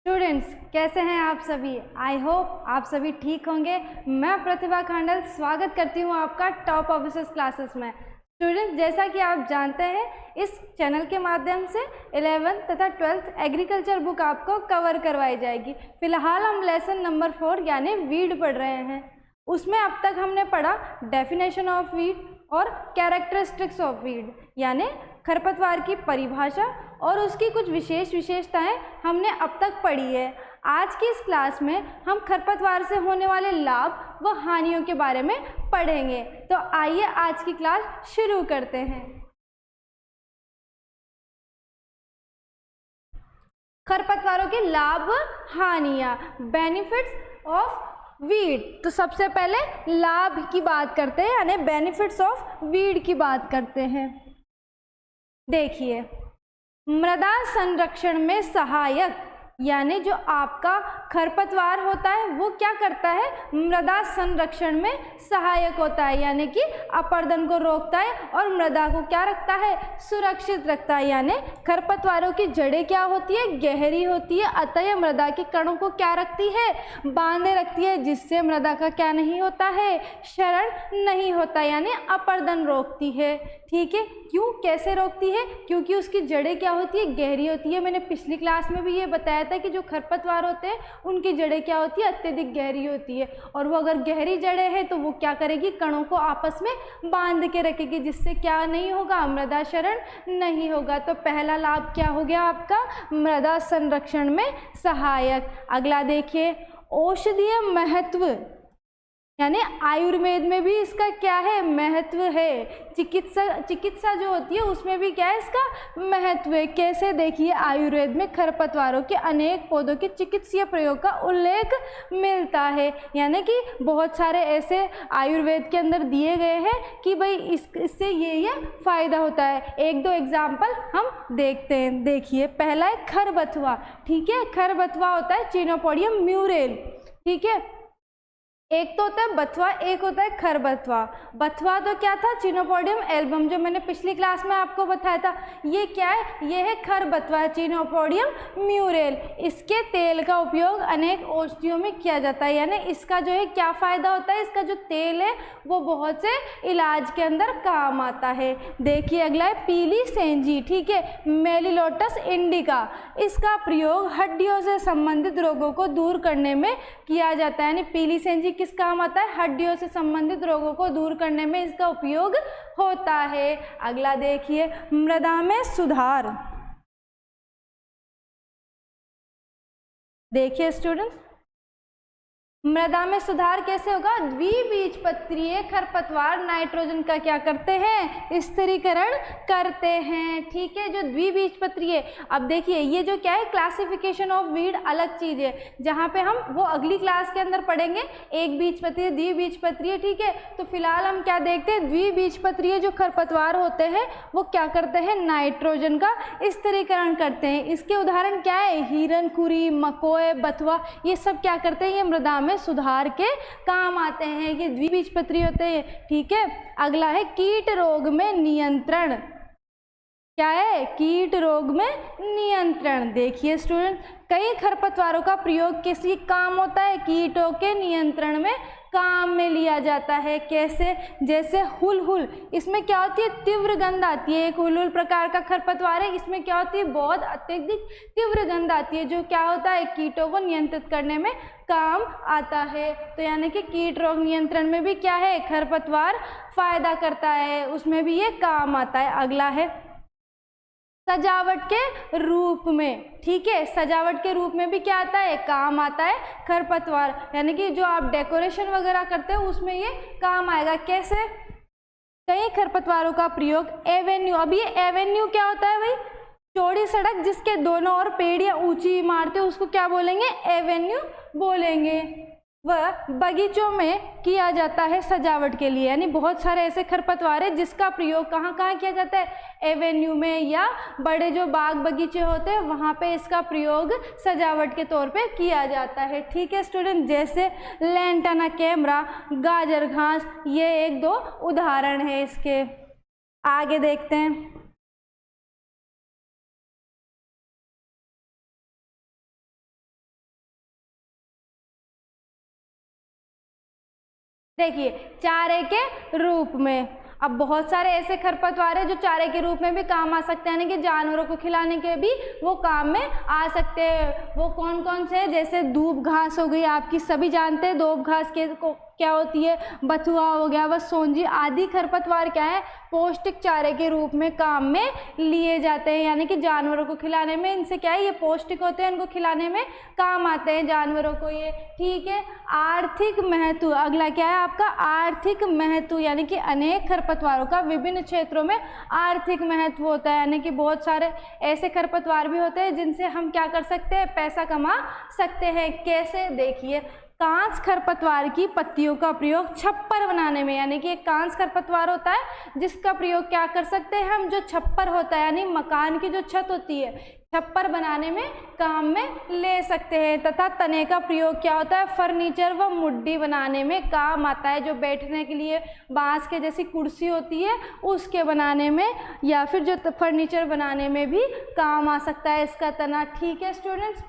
Students कैसे हैं आप सभी। आई होप आप सभी ठीक होंगे। मैं प्रतिभा खांडल स्वागत करती हूं आपका टॉप ऑफिसर्स क्लासेस में। स्टूडेंट्स जैसा कि आप जानते हैं इस चैनल के माध्यम से 11th तथा 12th एग्रीकल्चर बुक आपको कवर करवाई जाएगी। फिलहाल हम लेसन नंबर 4 यानी वीड पढ़ रहे हैं। उसमें अब तक हमने पढ़ा डेफिनेशन ऑफ वीड और कैरेक्टरिस्टिक्स ऑफ वीड यानी खरपतवार की परिभाषा और उसकी कुछ विशेषताएं हमने अब तक पढ़ी है। आज की इस क्लास में हम खरपतवार से होने वाले लाभ व हानियों के बारे में पढ़ेंगे। तो आइए आज की क्लास शुरू करते हैं। खरपतवारों के लाभ हानियां, बेनिफिट्स ऑफ वीड। तो सबसे पहले लाभ की बात करते हैं यानी बेनिफिट्स ऑफ वीड की बात करते हैं। देखिए, मृदा संरक्षण में सहायक यानी जो आपका खरपतवार होता है वो क्या करता है, मृदा संरक्षण में सहायक होता है यानी कि अपरदन को रोकता है और मृदा को क्या रखता है, सुरक्षित रखता है। यानी खरपतवारों की जड़ें क्या होती है, गहरी होती है, अतः मृदा के कणों को क्या रखती है, बांधे रखती है, जिससे मृदा का क्या नहीं होता है, क्षरण नहीं होता यानी अपरदन रोकती है। ठीक है, क्यों, कैसे रोकती है, क्योंकि उसकी जड़ें क्या होती है, गहरी होती है। मैंने पिछली क्लास में भी ये बताया था कि जो खरपतवार होते हैं उनकी जड़ें क्या होती है, अत्यधिक गहरी होती है और वो अगर गहरी जड़ें हैं तो वो क्या करेगी, कणों को आपस में बांध के रखेगी, जिससे क्या नहीं होगा, मृदा क्षरण नहीं होगा। तो पहला लाभ क्या हो गया आपका, मृदा संरक्षण में सहायक। अगला देखिए, औषधीय महत्व यानी आयुर्वेद में भी इसका क्या है, महत्व है। चिकित्सा जो होती है उसमें भी क्या है, इसका महत्व है। कैसे, देखिए, आयुर्वेद में खरपतवारों के अनेक पौधों के चिकित्सीय प्रयोग का उल्लेख मिलता है। यानी कि बहुत सारे ऐसे आयुर्वेद के अंदर दिए गए हैं कि भाई इससे ये फायदा होता है। एक दो एग्जाम्पल हम देखते हैं। देखिए, पहला है खरबथुआ। ठीक है, खरबथुआ होता है चिनोपोडियम म्यूरेल। ठीक है, एक तो होता है बथुआ, एक होता है खरबथुआ। बथुआ तो क्या था, चिनोपोडियम एल्बम, जो मैंने पिछली क्लास में आपको बताया था। ये क्या है, ये है खरबथुआ, चिनोपोडियम म्यूरेल। इसके तेल का उपयोग अनेक औषधियों में किया जाता है। यानी इसका जो है क्या फ़ायदा होता है, इसका जो तेल है वो बहुत से इलाज के अंदर काम आता है। देखिए, अगला है पीली सेंजी। ठीक है, मेलिलोटस इंडिका। इसका प्रयोग हड्डियों से संबंधित रोगों को दूर करने में किया जाता है। यानी पीली सेंजी किस काम आता है, हड्डियों से संबंधित रोगों को दूर करने में इसका उपयोग होता है। अगला देखिए, मृदा में सुधार। देखिए स्टूडेंट्स, मृदा में सुधार कैसे होगा, द्विबीजपत्रीय खरपतवार नाइट्रोजन का क्या करते हैं, स्थिरीकरण करते हैं। ठीक है, जो द्विबीजपत्रीय, अब देखिए ये जो क्या है, क्लासिफिकेशन ऑफ वीड अलग चीज है, जहाँ पे हम वो अगली क्लास के अंदर पढ़ेंगे, एक बीजपत्रीय, द्विबीजपत्रीय। ठीक है, तो फिलहाल हम क्या देखते हैं, द्विबीजपत्रीय जो खरपतवार होते हैं वो क्या करते हैं, नाइट्रोजन का स्थिरीकरण करते हैं। इसके उदाहरण क्या है, हिरनखुरी, मकोय, बथुआ, ये सब क्या करते हैं, ये मृदा में सुधार के काम आते हैं, ये द्विबीजपत्री होते हैं। ठीक है, अगला है कीट रोग में नियंत्रण। क्या है, कीट रोग में नियंत्रण। देखिए स्टूडेंट, कई खरपतवारों का प्रयोग किसी काम होता है, कीटों के नियंत्रण में काम में लिया जाता है। कैसे, जैसे हुलहुल, इसमें क्या होती है, तीव्र गंध आती है। एक हुलहुल प्रकार का खरपतवार है, इसमें क्या होती है, बहुत अत्यधिक तीव्र गंध आती है, जो क्या होता है, कीटों को नियंत्रित करने में काम आता है। तो यानी कि कीट रोग नियंत्रण में भी क्या है, खरपतवार फायदा करता है, उसमें भी ये काम आता है। अगला है सजावट के रूप में। ठीक है, सजावट के रूप में भी क्या आता है, काम आता है खरपतवार। यानी कि जो आप डेकोरेशन वगैरह करते हो उसमें ये काम आएगा। कैसे, कई खरपतवारों का प्रयोग एवेन्यू, अब ये एवेन्यू क्या होता है भाई, चौड़ी सड़क जिसके दोनों ओर पेड़ या ऊंची इमारतें, उसको क्या बोलेंगे, एवेन्यू बोलेंगे। वह बगीचों में किया जाता है सजावट के लिए। यानी बहुत सारे ऐसे खरपतवार हैं जिसका प्रयोग कहाँ कहाँ किया जाता है, एवेन्यू में, या बड़े जो बाग बगीचे होते हैं वहाँ पे इसका प्रयोग सजावट के तौर पे किया जाता है। ठीक है स्टूडेंट, जैसे लैंटाना कैमरा, गाजर घास, ये एक दो उदाहरण है इसके। आगे देखते हैं, देखिए चारे के रूप में। अब बहुत सारे ऐसे खरपतवार हैं जो चारे के रूप में भी काम आ सकते हैं, यानी कि जानवरों को खिलाने के भी वो काम में आ सकते हैं। वो कौन कौन से हैं? जैसे दूब घास हो गई, आपकी सभी जानते हैं दूब घास के क्या होती है, बथुआ हो गया, व सोंजी आदि खरपतवार क्या है, पौष्टिक चारे के रूप में काम में लिए जाते हैं, यानी कि जानवरों को खिलाने में इनसे क्या है, ये पौष्टिक होते हैं, इनको खिलाने में काम आते हैं जानवरों को ये। ठीक है, आर्थिक महत्व, अगला क्या है आपका आर्थिक महत्व, यानी कि अनेक खरपतवारों का विभिन्न क्षेत्रों में आर्थिक महत्व होता है, यानी कि बहुत सारे ऐसे खरपतवार भी होते हैं जिनसे हम क्या कर सकते हैं, पैसा कमा सकते हैं। कैसे? देखिए, कांस खरपतवार की पत्तियों का प्रयोग छप्पर बनाने में, यानी कि एक कांस खरपतवार होता है जिसका प्रयोग क्या कर सकते हैं हम, जो छप्पर होता है यानी मकान की जो छत होती है, छप्पर बनाने में काम में ले सकते हैं। तथा तने का प्रयोग क्या होता है, फर्नीचर व मुड्डी बनाने में काम आता है, जो बैठने के लिए बांस के जैसी कुर्सी होती है उसके बनाने में, या फिर जो फर्नीचर बनाने में भी काम आ सकता है इसका तना। ठीक है स्टूडेंट्स,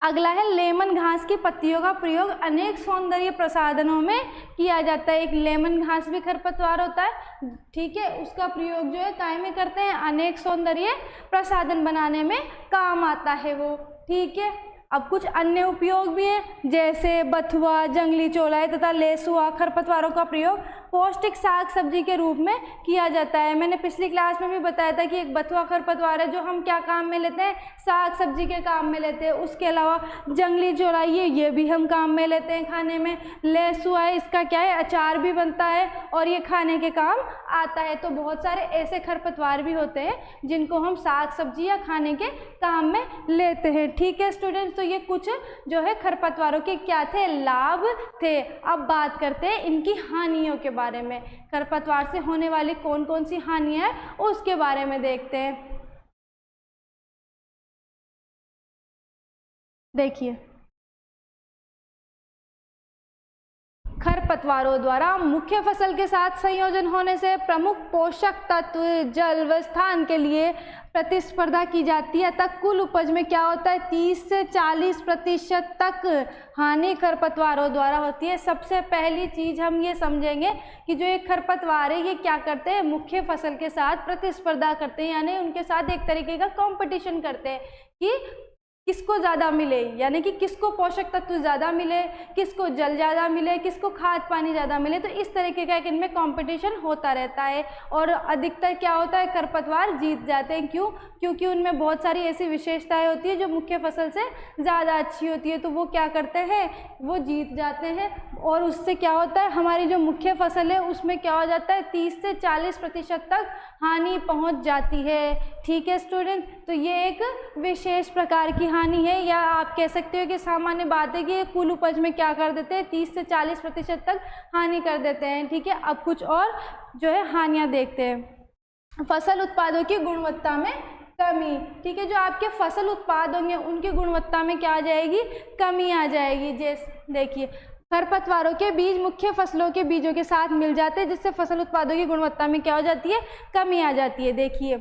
अगला है लेमन घास की पत्तियों का प्रयोग अनेक सौंदर्य प्रसाधनों में किया जाता है। एक लेमन घास भी खरपतवार होता है, ठीक है, उसका प्रयोग जो है काय में करते हैं, अनेक सौंदर्य प्रसाधन बनाने में काम आता है वो। ठीक है, अब कुछ अन्य उपयोग भी हैं, जैसे बथुआ, जंगली चौलाई तथा लेसुआ खरपतवारों का प्रयोग पौष्टिक साग सब्जी के रूप में किया जाता है। मैंने पिछली क्लास में भी बताया था कि एक बथुआ खरपतवार है जो हम क्या काम में लेते हैं, साग सब्जी के काम में लेते हैं। उसके अलावा जंगली चौलाई है, ये भी हम काम में लेते हैं खाने में। लेसुआ है, इसका क्या है, अचार भी बनता है और ये खाने के काम आता है। तो बहुत सारे ऐसे खरपतवार भी होते हैं जिनको हम साग सब्जी या खाने के काम में लेते हैं। ठीक है स्टूडेंट्स, तो ये कुछ जो है खरपतवारों के क्या थे, लाभ थे। अब बात करते हैं इनकी हानियों के बारे में, खरपतवार से होने वाली कौन कौन सी हानियां हैं उसके बारे में देखते हैं। देखिए, खरपतवारों द्वारा मुख्य फसल के साथ संयोजन होने से प्रमुख पोषक तत्व जल व स्थान के लिए प्रतिस्पर्धा की जाती है, तक कुल उपज में क्या होता है, 30 से 40% तक हानि खरपतवारों द्वारा होती है। सबसे पहली चीज हम ये समझेंगे कि जो एक खरपतवार है ये क्या करते हैं, मुख्य फसल के साथ प्रतिस्पर्धा करते हैं, यानी उनके साथ एक तरीके का कंपटीशन करते हैं कि किसको ज़्यादा मिले, यानी कि किसको पोषक तत्व ज़्यादा मिले, किसको जल ज़्यादा मिले, किसको खाद पानी ज़्यादा मिले। तो इस तरीके का एक इनमें कंपटीशन होता रहता है और अधिकतर क्या होता है, खरपतवार जीत जाते हैं। क्यों? क्योंकि उनमें बहुत सारी ऐसी विशेषताएं होती है जो मुख्य फसल से ज़्यादा अच्छी होती है, तो वो क्या करते हैं, वो जीत जाते हैं। और उससे क्या होता है, हमारी जो मुख्य फसल है उसमें क्या हो जाता है, 30 से 40% तक हानि पहुँच जाती है। ठीक है स्टूडेंट, तो ये एक विशेष प्रकार की हानि है, या आप कह सकते हो कि सामान्य बात है कि कुल उपज में क्या कर देते हैं, 30 से 40% तक हानि कर देते हैं। ठीक है, अब कुछ और जो है हानियां देखते हैं। फसल उत्पादों की गुणवत्ता में कमी। ठीक है, जो आपके फसल उत्पाद होंगे उनकी गुणवत्ता में क्या आ जाएगी, कमी आ जाएगी। जैसे देखिए, खरपतवारों के बीज मुख्य फसलों के बीजों के साथ मिल जाते हैं, जिससे फसल उत्पादों की गुणवत्ता में क्या हो जाती है, कमी आ जाती है। देखिए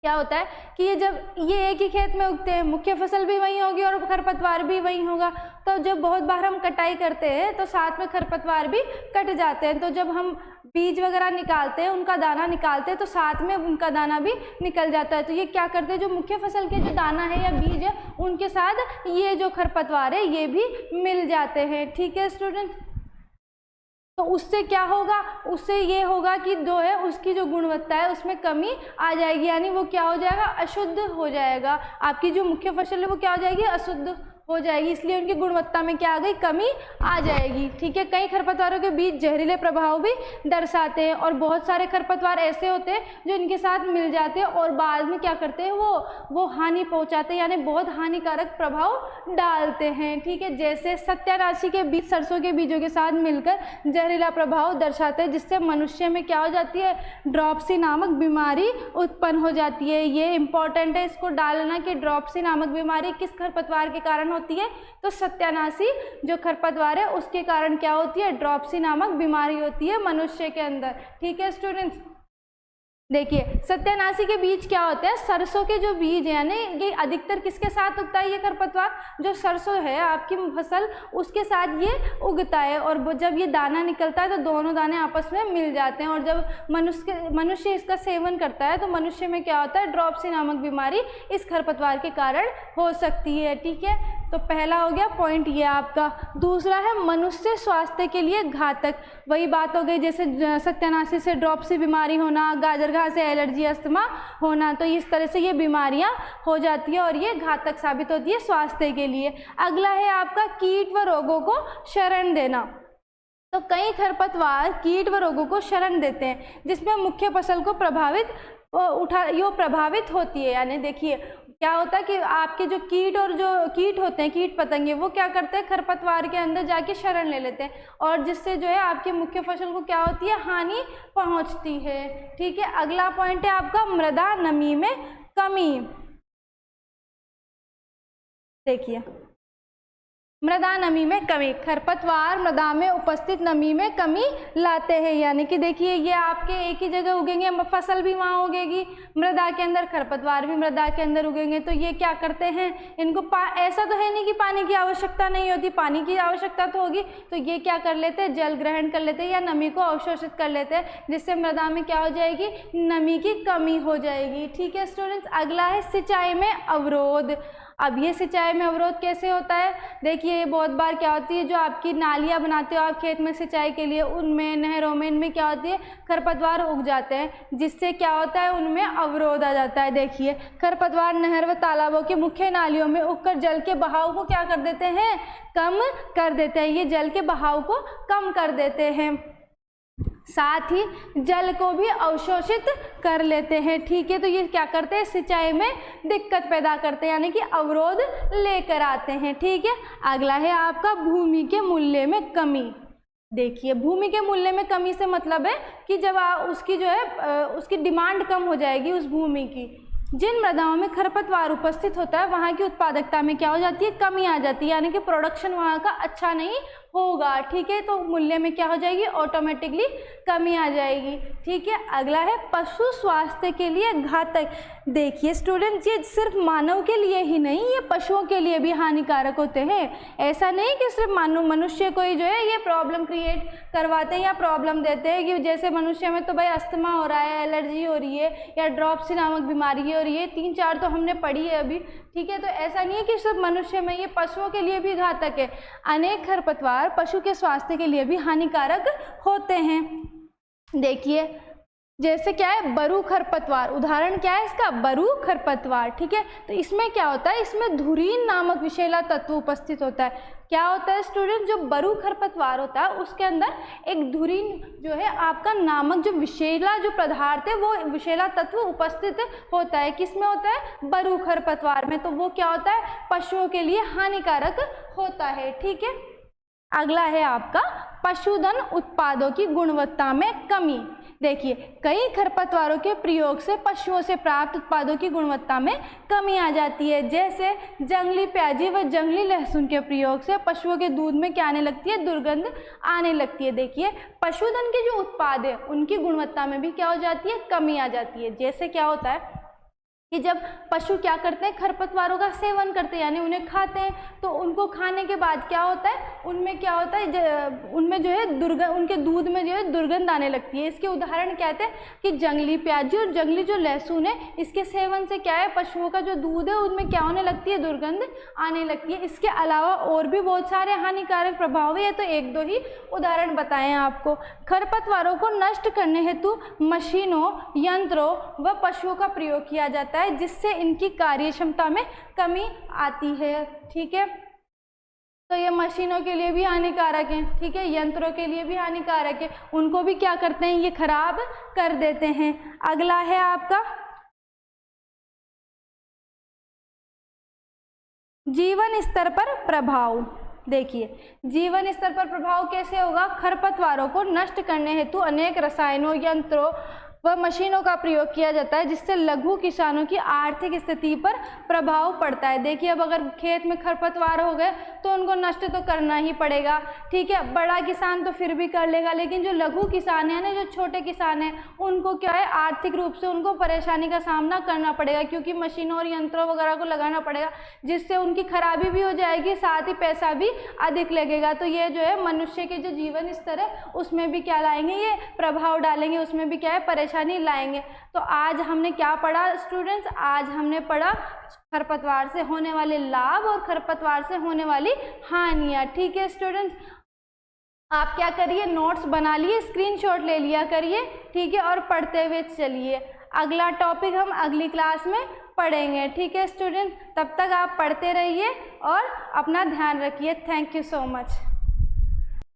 क्या होता है कि ये जब ये एक ही खेत में उगते हैं, मुख्य फसल भी वही होगी और खरपतवार भी वही होगा, तो जब बहुत बार हम कटाई करते हैं तो साथ में खरपतवार भी कट जाते हैं। तो जब हम बीज वगैरह निकालते हैं, उनका दाना निकालते हैं, तो साथ में उनका दाना भी निकल जाता है। तो ये क्या करते हैं, जो मुख्य फसल के जो दाना है या बीज है उनके साथ ये जो खरपतवार है ये भी मिल जाते हैं। ठीक है स्टूडेंट, तो उससे क्या होगा, उससे ये होगा कि जो है उसकी जो गुणवत्ता है उसमें कमी आ जाएगी, यानी वो क्या हो जाएगा, अशुद्ध हो जाएगा। आपकी जो मुख्य फसल है वो क्या हो जाएगी, अशुद्ध हो जाएगी, इसलिए उनकी गुणवत्ता में क्या आ गई, कमी आ जाएगी। ठीक है, कई खरपतवारों के बीच जहरीले प्रभाव भी दर्शाते हैं और बहुत सारे खरपतवार ऐसे होते हैं जो इनके साथ मिल जाते हैं और बाद में क्या करते हैं, वो हानि पहुंचाते हैं, यानी बहुत हानिकारक प्रभाव डालते हैं। ठीक है, जैसे सत्यानाशी के बीज सरसों के बीजों के साथ मिलकर जहरीला प्रभाव दर्शाते हैं, जिससे मनुष्य में क्या हो जाती है, ड्रॉप्सी नामक बीमारी उत्पन्न हो जाती है। ये इंपॉर्टेंट है इसको डालना कि ड्रॉप्सी नामक बीमारी किस खरपतवार के कारण होती है, तो सत्यानाशी जो खरपतवार है उसके कारण क्या होती है, ड्रॉप्सी नामक बीमारी होती है मनुष्य के अंदर। ठीक है स्टूडेंट्स, देखिए सत्यानाशी के बीज क्या होते हैं, सरसों के जो बीज है, यानी ये अधिकतर किसके साथ उगता है, ये खरपतवार जो सरसों है आपकी फसल उसके साथ ये उगता है। और जब ये दाना निकलता है तो दोनों दाने आपस में मिल जाते हैं, और जब मनुष्य इसका सेवन करता है तो मनुष्य में क्या होता है, ड्रॉप्सी नामक बीमारी इस खरपतवार के कारण हो सकती है। ठीक है, तो पहला हो गया पॉइंट ये आपका। दूसरा है मनुष्य स्वास्थ्य के लिए घातक। वही बात हो गई जैसे सत्यानाशी से ड्रॉप्सी बीमारी होना, गाजर घास से एलर्जी अस्थमा होना, तो इस तरह से ये बीमारियां हो जाती है और ये घातक साबित होती है स्वास्थ्य के लिए। अगला है आपका कीट व रोगों को शरण देना। तो कई खरपतवार कीट व रोगों को शरण देते हैं जिसमें मुख्य फसल को प्रभावित होती है। यानी देखिए क्या होता है कि आपके जो कीट होते हैं, कीट पतंगे, वो क्या करते हैं, खरपतवार के अंदर जाके शरण ले लेते हैं और जिससे जो है आपकी मुख्य फसल को क्या होती है, हानि पहुंचती है। ठीक है, अगला पॉइंट है आपका मृदा नमी में कमी। देखिए मृदा नमी में कमी, खरपतवार मृदा में उपस्थित नमी में कमी लाते हैं। यानी कि देखिए ये आपके एक ही जगह उगेंगे, फसल भी वहाँ उगेगी मृदा के अंदर, खरपतवार भी मृदा के अंदर उगेंगे, तो ये क्या करते हैं, इनको ऐसा तो है नहीं कि पानी की आवश्यकता नहीं होती, पानी की आवश्यकता तो होगी, तो ये क्या कर लेते हैं, जल ग्रहण कर लेते हैं या नमी को अवशोषित कर लेते हैं, जिससे मृदा में क्या हो जाएगी, नमी की कमी हो जाएगी। ठीक है स्टूडेंट्स, अगला है सिंचाई में अवरोध। अब ये सिंचाई में अवरोध कैसे होता है, देखिए ये बहुत बार क्या होती है, जो आपकी नालियाँ बनाते हो आप खेत में सिंचाई के लिए, उनमें नहरों में इनमें क्या होती है, खरपतवार उग जाते हैं, जिससे क्या होता है, उनमें अवरोध आ जाता है। देखिए खरपतवार नहर व तालाबों की मुख्य नालियों में उगकर जल के बहाव को क्या कर देते हैं, कम कर देते हैं। ये जल के बहाव को कम कर देते हैं, साथ ही जल को भी अवशोषित कर लेते हैं। ठीक है, तो ये क्या करते हैं, सिंचाई में दिक्कत पैदा करते हैं, यानी कि अवरोध लेकर आते हैं। ठीक है, अगला है आपका भूमि के मूल्य में कमी। देखिए भूमि के मूल्य में कमी से मतलब है कि जब उसकी जो है उसकी डिमांड कम हो जाएगी उस भूमि की। जिन मृदाओं में खरपतवार उपस्थित होता है वहाँ की उत्पादकता में क्या हो जाती है, कमी आ जाती है, यानी कि प्रोडक्शन वहाँ का अच्छा नहीं होगा। ठीक है, तो मूल्य में क्या हो जाएगी, ऑटोमेटिकली कमी आ जाएगी। ठीक है, अगला है पशु स्वास्थ्य के लिए घातक। देखिए स्टूडेंट्स, ये सिर्फ मानव के लिए ही नहीं, ये पशुओं के लिए भी हानिकारक होते हैं। ऐसा नहीं कि सिर्फ मनुष्य को ही जो है ये प्रॉब्लम क्रिएट करवाते हैं या प्रॉब्लम देते हैं, कि जैसे मनुष्य में तो भाई अस्थमा हो रहा है, एलर्जी हो रही है या ड्रॉप्सी नामक बीमारी हो रही है, 3-4 तो हमने पढ़ी है अभी। ठीक है, तो ऐसा नहीं है कि सिर्फ मनुष्य में, ये पशुओं के लिए भी घातक है। अनेक खरपतवार पशु के स्वास्थ्य के लिए भी हानिकारक होते हैं। देखिए जैसे क्या है, बरू खरपतवार, उदाहरण क्या है इसका, बरू खरपतवार। ठीक है, तो इसमें क्या होता है, इसमें धुरीन नामक विषैला तत्व उपस्थित होता है। क्या होता है स्टूडेंट, जो बरू खरपतवार होता है उसके अंदर एक धुरीन जो है आपका नामक जो विषैला जो पदार्थ है, वो विषैला तत्व उपस्थित होता है। किसमें होता है, बरू खरपतवार में, तो वो क्या होता है, पशुओं के लिए हानिकारक होता है। ठीक है, अगला है आपका पशुधन उत्पादों की गुणवत्ता में कमी। देखिए कई खरपतवारों के प्रयोग से पशुओं से प्राप्त उत्पादों की गुणवत्ता में कमी आ जाती है। जैसे जंगली प्याजी व जंगली लहसुन के प्रयोग से पशुओं के दूध में क्या आने लगती है, दुर्गंध आने लगती है। देखिए पशुधन के जो उत्पाद है उनकी गुणवत्ता में भी क्या हो जाती है, कमी आ जाती है। जैसे क्या होता है कि जब पशु क्या करते हैं, खरपतवारों का सेवन करते हैं, यानी उन्हें खाते हैं, तो उनको खाने के बाद क्या होता है, उनमें क्या होता है, उनमें जो है उनके दूध में जो है दुर्गंध आने लगती है। इसके उदाहरण कहते हैं कि जंगली प्याजी और जंगली जो लहसुन है, इसके सेवन से क्या है, पशुओं का जो दूध है उनमें क्या होने लगती है, दुर्गंध आने लगती है। इसके अलावा और भी बहुत सारे हानिकारक प्रभाव है, तो 1-2 ही उदाहरण बताएं आपको। खरपतवारों को नष्ट करने हेतु मशीनों, यंत्रों व पशुओं का प्रयोग किया जाता है, जिससे इनकी कार्य क्षमता में कमी आती है। ठीक है, तो ये मशीनों के लिए भी हानिकारक है। ठीक है, यंत्रों के लिए भी हानिकारक है, उनको भी क्या करते हैं, ये खराब कर देते हैं। अगला है आपका जीवन स्तर पर प्रभाव। देखिए जीवन स्तर पर प्रभाव कैसे होगा, खरपतवारों को नष्ट करने हेतु अनेक रसायनों, यंत्रों वह मशीनों का प्रयोग किया जाता है जिससे लघु किसानों की आर्थिक स्थिति पर प्रभाव पड़ता है। देखिए, अब अगर खेत में खरपतवार हो गए तो उनको नष्ट तो करना ही पड़ेगा, ठीक है। बड़ा किसान तो फिर भी कर लेगा, लेकिन जो लघु किसान है ना, जो छोटे किसान हैं, उनको क्या है, आर्थिक रूप से उनको परेशानी का सामना करना पड़ेगा, क्योंकि मशीनों और यंत्रों वगैरह को लगाना पड़ेगा, जिससे उनकी खराबी भी हो जाएगी, साथ ही पैसा भी अधिक लगेगा। तो ये जो है मनुष्य के जो जीवन स्तर है उसमें भी क्या लाएंगे, ये प्रभाव डालेंगे, उसमें भी क्या है, परेशानी लाएंगे। तो आज हमने क्या पढ़ा स्टूडेंट्स? आज हमने पढ़ा खरपतवार से होने वाले लाभ और खरपतवार से होने वाली हानियाँ। ठीक है स्टूडेंट्स, आप क्या करिए, नोट्स बना लिए, स्क्रीनशॉट ले लिया करिए, ठीक है, और पढ़ते हुए चलिए। अगला टॉपिक हम अगली क्लास में पढ़ेंगे, ठीक है स्टूडेंट। तब तक आप पढ़ते रहिए और अपना ध्यान रखिए। Thank you so much.